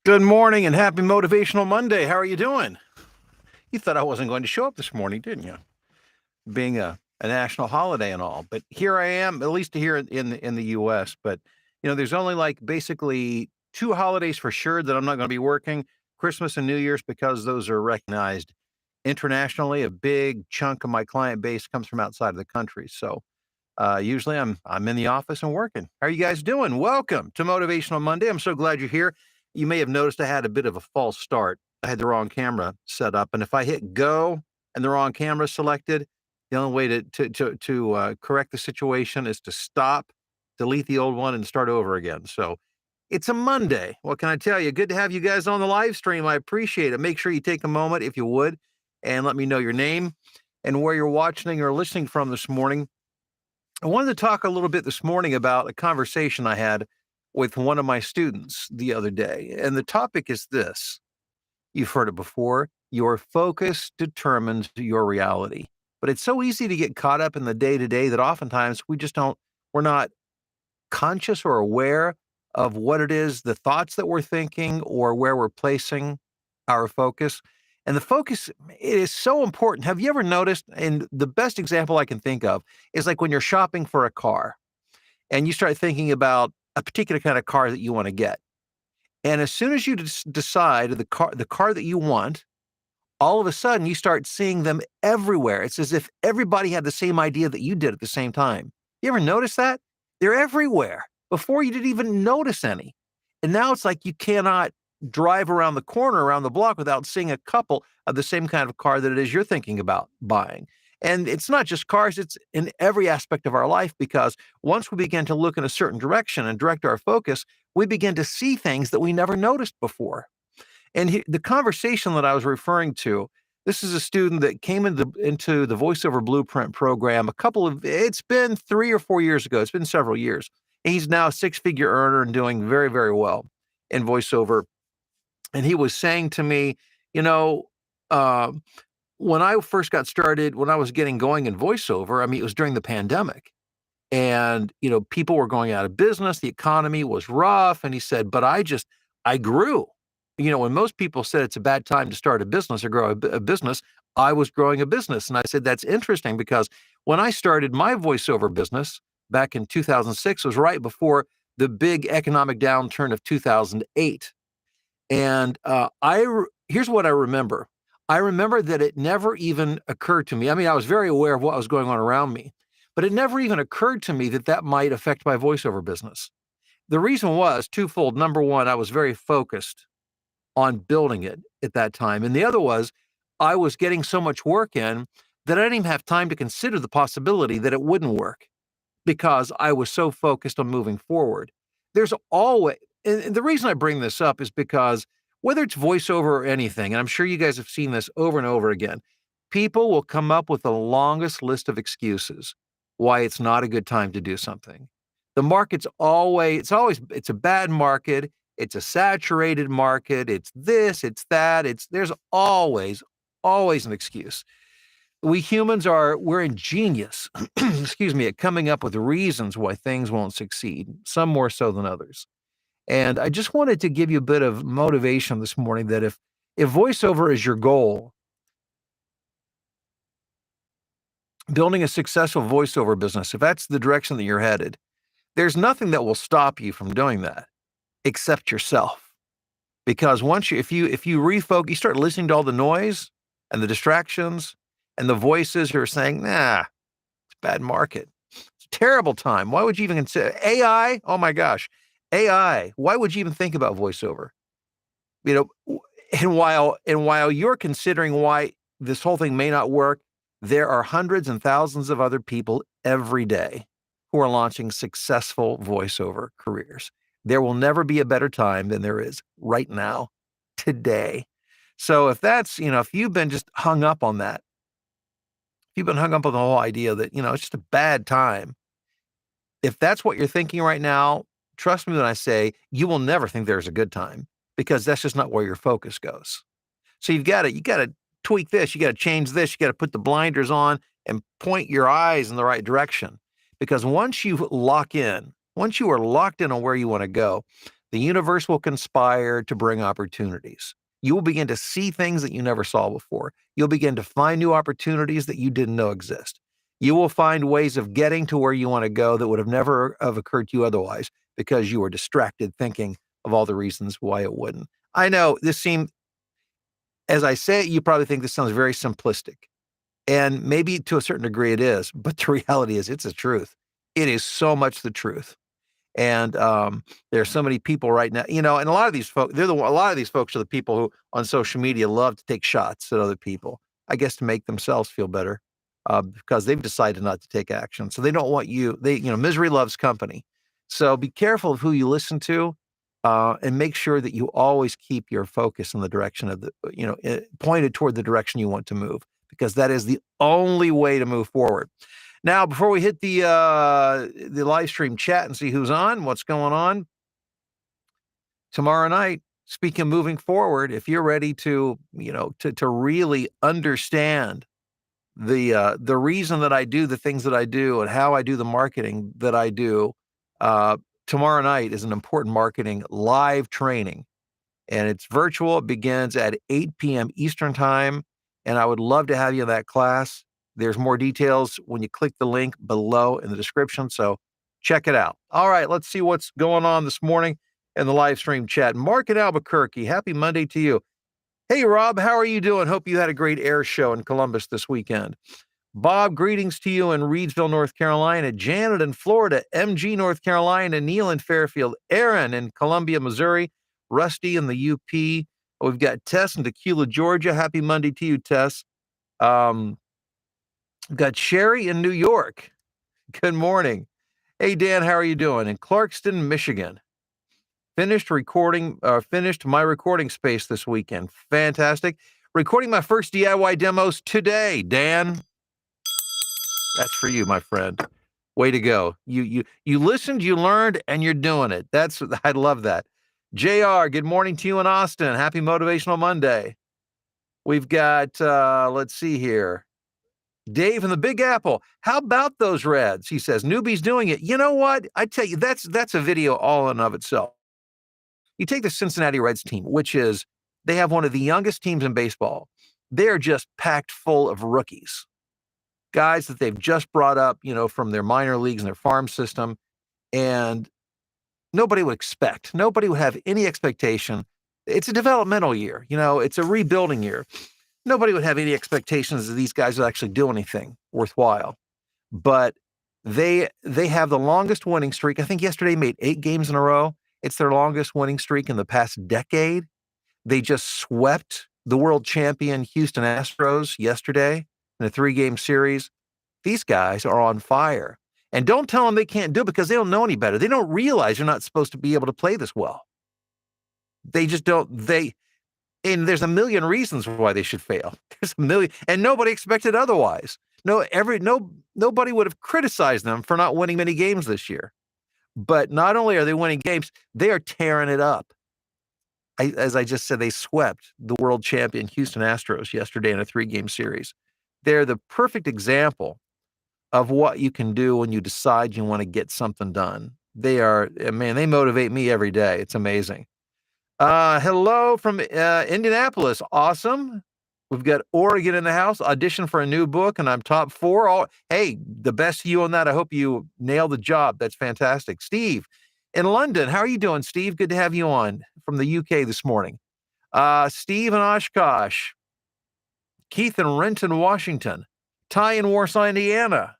Good morning and happy Motivational Monday. How are you doing? You thought I wasn't going to show up this morning, didn't you? Being a national holiday and all, but here I am, at least here in the U.S. But there's only like basically two holidays for sure that I'm not going to be working: Christmas and New Year's, because those are recognized internationally. A big chunk of my client base comes from outside of the country, so usually I'm in the office and working. How are you guys doing? Welcome to Motivational Monday. I'm so glad you're here. You may have noticed I had a bit of a false start. I had the wrong camera set up, and if I hit go and the wrong camera selected, the only way to correct the situation is to stop, delete the old one, and start over again. So it's a Monday. What can I tell you? Good to have you guys on the live stream. I appreciate it. Make sure you take a moment, if you would, and let me know your name and where you're watching or listening from this morning. I wanted to talk a little bit this morning about a conversation I had with one of my students the other day. And the topic is this. You've heard it before. Your focus determines your reality. But it's so easy to get caught up in the day to day that oftentimes we're not conscious or aware of what it is, the thoughts that we're thinking, or where we're placing our focus. And the focus, it is so important. Have you ever noticed, and the best example I can think of is like when you're shopping for a car and you start thinking about a particular kind of car that you want to get. And as soon as you decide the car that you want, all of a sudden you start seeing them everywhere. It's as if everybody had the same idea that you did at the same time. You ever notice that? They're everywhere. Before you didn't even notice any. And now it's like you cannot drive around the corner, around the block without seeing a couple of the same kind of car that it is you're thinking about buying. And it's not just cars, it's in every aspect of our life, because once we begin to look in a certain direction and direct our focus, we begin to see things that we never noticed before. And the conversation that I was referring to, this is a student that came into the voiceover blueprint program it's been 3 or 4 years ago. It's been several years. And he's now a six-figure earner and doing very, very well in voiceover. And he was saying to me, you know, uh, when I first got started, when I was getting going in voiceover, I mean, it was during the pandemic. And, people were going out of business. The economy was rough. And he said, but I grew. When most people said it's a bad time to start a business or grow a business, I was growing a business. And I said, that's interesting, because when I started my voiceover business back in 2006, was right before the big economic downturn of 2008. And here's what I remember. I remember that it never even occurred to me. I mean, I was very aware of what was going on around me, but it never even occurred to me that that might affect my voiceover business. The reason was twofold. Number one, I was very focused on building it at that time. And the other was I was getting so much work in that I didn't even have time to consider the possibility that it wouldn't work, because I was so focused on moving forward. There's always, and the reason I bring this up is because whether it's voiceover or anything, and I'm sure you guys have seen this over and over again, people will come up with the longest list of excuses why it's not a good time to do something. The market's it's a bad market. It's a saturated market. It's this, it's that. There's always an excuse. We humans we're ingenious, excuse me, at coming up with reasons why things won't succeed, some more so than others. And I just wanted to give you a bit of motivation this morning that if voiceover is your goal, building a successful voiceover business, if that's the direction that you're headed, there's nothing that will stop you from doing that except yourself. Because if you refocus, you start listening to all the noise and the distractions and the voices who are saying, nah, it's a bad market. It's a terrible time. Why would you even consider AI? Oh my gosh. AI. Why would you even think about voiceover? And while you're considering why this whole thing may not work, there are hundreds and thousands of other people every day who are launching successful voiceover careers. There will never be a better time than there is right now, today. So if you've been just hung up on that, if you've been hung up on the whole idea that, it's just a bad time, if that's what you're thinking right now, trust me when I say you will never think there's a good time, because that's just not where your focus goes. So you got to tweak this, you got to change this, you got to put the blinders on and point your eyes in the right direction. Because once you are locked in on where you want to go, the universe will conspire to bring opportunities. You will begin to see things that you never saw before. You'll begin to find new opportunities that you didn't know exist. You will find ways of getting to where you want to go that would have never have occurred to you otherwise because you were distracted thinking of all the reasons why it wouldn't. I know this seemed, as I say it, you probably think this sounds very simplistic. And maybe to a certain degree it is, but the reality is it's the truth. It is so much the truth. And there's so many people right now, and a lot of these folks, a lot of these folks are the people who on social media love to take shots at other people, I guess to make themselves feel better because they've decided not to take action. So they don't want misery loves company. So be careful of who you listen to and make sure that you always keep your focus in the direction of pointed toward the direction you want to move, because that is the only way to move forward. Now, before we hit the live stream chat and see who's on, what's going on, tomorrow night, speaking of moving forward, if you're ready to really understand the reason that I do the things that I do and how I do the marketing that I do, tomorrow night is an important marketing live training. And it's virtual. It begins at 8 p.m. Eastern time. And I would love to have you in that class. There's more details when you click the link below in the description. So check it out. All right, let's see what's going on this morning in the live stream chat. Mark in Albuquerque, happy Monday to you. Hey, Rob, how are you doing? Hope you had a great air show in Columbus this weekend. Bob, greetings to you in Reidsville, North Carolina. Janet in Florida, MG, North Carolina. Neil in Fairfield. Aaron in Columbia, Missouri. Rusty in the UP. We've got Tess in Tequila, Georgia. Happy Monday to you, Tess. We've got Sherry in New York. Good morning. Hey, Dan, how are you doing? In Clarkston, Michigan. Finished my recording space this weekend. Fantastic. Recording my first DIY demos today, Dan. That's for you, my friend. Way to go. You listened, you learned, and you're doing it. I love that. JR, good morning to you in Austin. Happy Motivational Monday. We've got, let's see here. Dave in the Big Apple. How about those Reds? He says, newbies doing it. You know what? I tell you, that's a video all in of itself. You take the Cincinnati Reds team, they have one of the youngest teams in baseball. They're just packed full of rookies. Guys that they've just brought up, from their minor leagues and their farm system. And nobody would have any expectation. It's a developmental year. It's a rebuilding year. Nobody would have any expectations that these guys would actually do anything worthwhile. But they have the longest winning streak. I think yesterday made 8 games in a row. It's their longest winning streak in the past decade. They just swept the world champion Houston Astros yesterday in a 3-game series. These guys are on fire. And don't tell them they can't do it because they don't know any better. They don't realize they're not supposed to be able to play this well. They just don't. And there's a million reasons why they should fail. There's a million, and nobody expected otherwise. Nobody would have criticized them for not winning many games this year. But not only are they winning games, they are tearing it up. As I just said, they swept the world champion Houston Astros yesterday in a 3-game series. They're the perfect example of what you can do when you decide you want to get something done. They motivate me every day. It's amazing. Hello from Indianapolis. Awesome. We've got Oregon in the house. Audition for a new book, and I'm top 4. Hey, the best of you on that. I hope you nail the job. That's fantastic. Steve in London. How are you doing, Steve? Good to have you on from the UK this morning. Steve in Oshkosh. Keith in Renton, Washington. Ty in Warsaw, Indiana.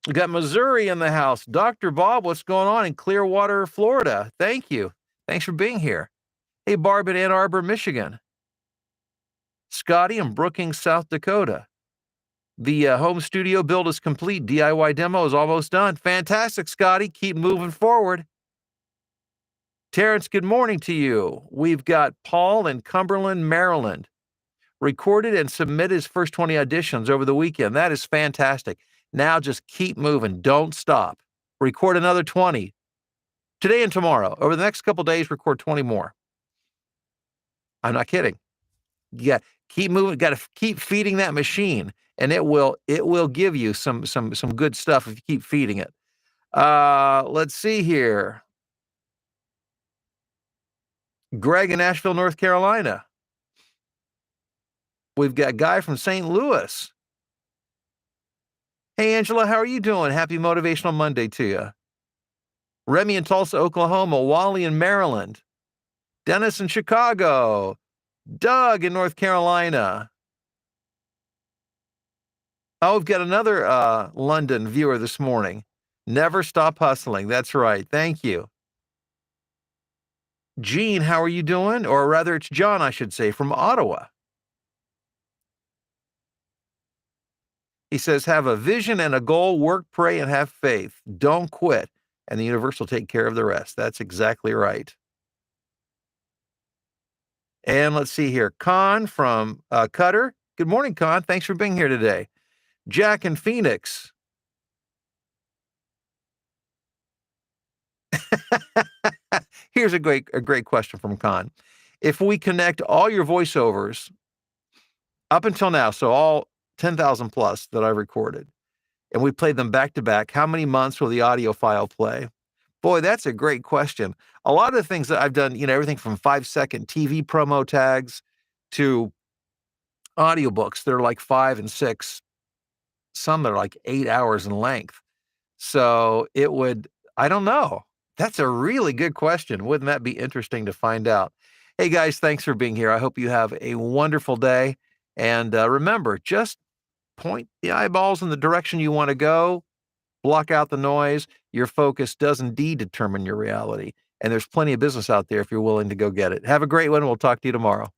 We got Missouri in the house. Dr. Bob, what's going on in Clearwater, Florida? Thank you. Thanks for being here. Hey, Barb in Ann Arbor, Michigan. Scotty in Brookings, South Dakota. The home studio build is complete. DIY demo is almost done. Fantastic, Scotty. Keep moving forward. Terence, good morning to you. We've got Paul in Cumberland, Maryland. Recorded and submitted his first 20 auditions over the weekend. That is fantastic. Now just keep moving. Don't stop. Record another 20. Today and tomorrow. Over the next couple of days, record 20 more. I'm not kidding. You got to keep moving. Got to keep feeding that machine, and it will give you some good stuff if you keep feeding it. Let's see here. Greg in Nashville, North Carolina. We've got Guy from St. Louis. Hey, Angela, how are you doing? Happy Motivational Monday to you. Remy in Tulsa, Oklahoma. Wally in Maryland. Dennis in Chicago. Doug in North Carolina. Oh, we've got another London viewer this morning. Never stop hustling. That's right. Thank you. Gene, how are you doing? Or rather, it's John, I should say, from Ottawa. He says, have a vision and a goal, work, pray, and have faith. Don't quit, and the universe will take care of the rest. That's exactly right. And let's see here. Con from Cutter. Good morning, Con. Thanks for being here today. Jack in Phoenix. Here's a great question from Con. If we connect all your voiceovers up until now, so all 10,000 plus that I recorded, and we played them back to back, how many months will the audio file play? Boy, that's a great question. A lot of the things that I've done, everything from 5-second TV promo tags to audiobooks that are like 5 and 6, some that are like 8 hours in length. So it would, I don't know. That's a really good question. Wouldn't that be interesting to find out? Hey guys, thanks for being here. I hope you have a wonderful day. And remember, just point the eyeballs in the direction you want to go, block out the noise. Your focus does indeed determine your reality. And there's plenty of business out there if you're willing to go get it. Have a great one. We'll talk to you tomorrow.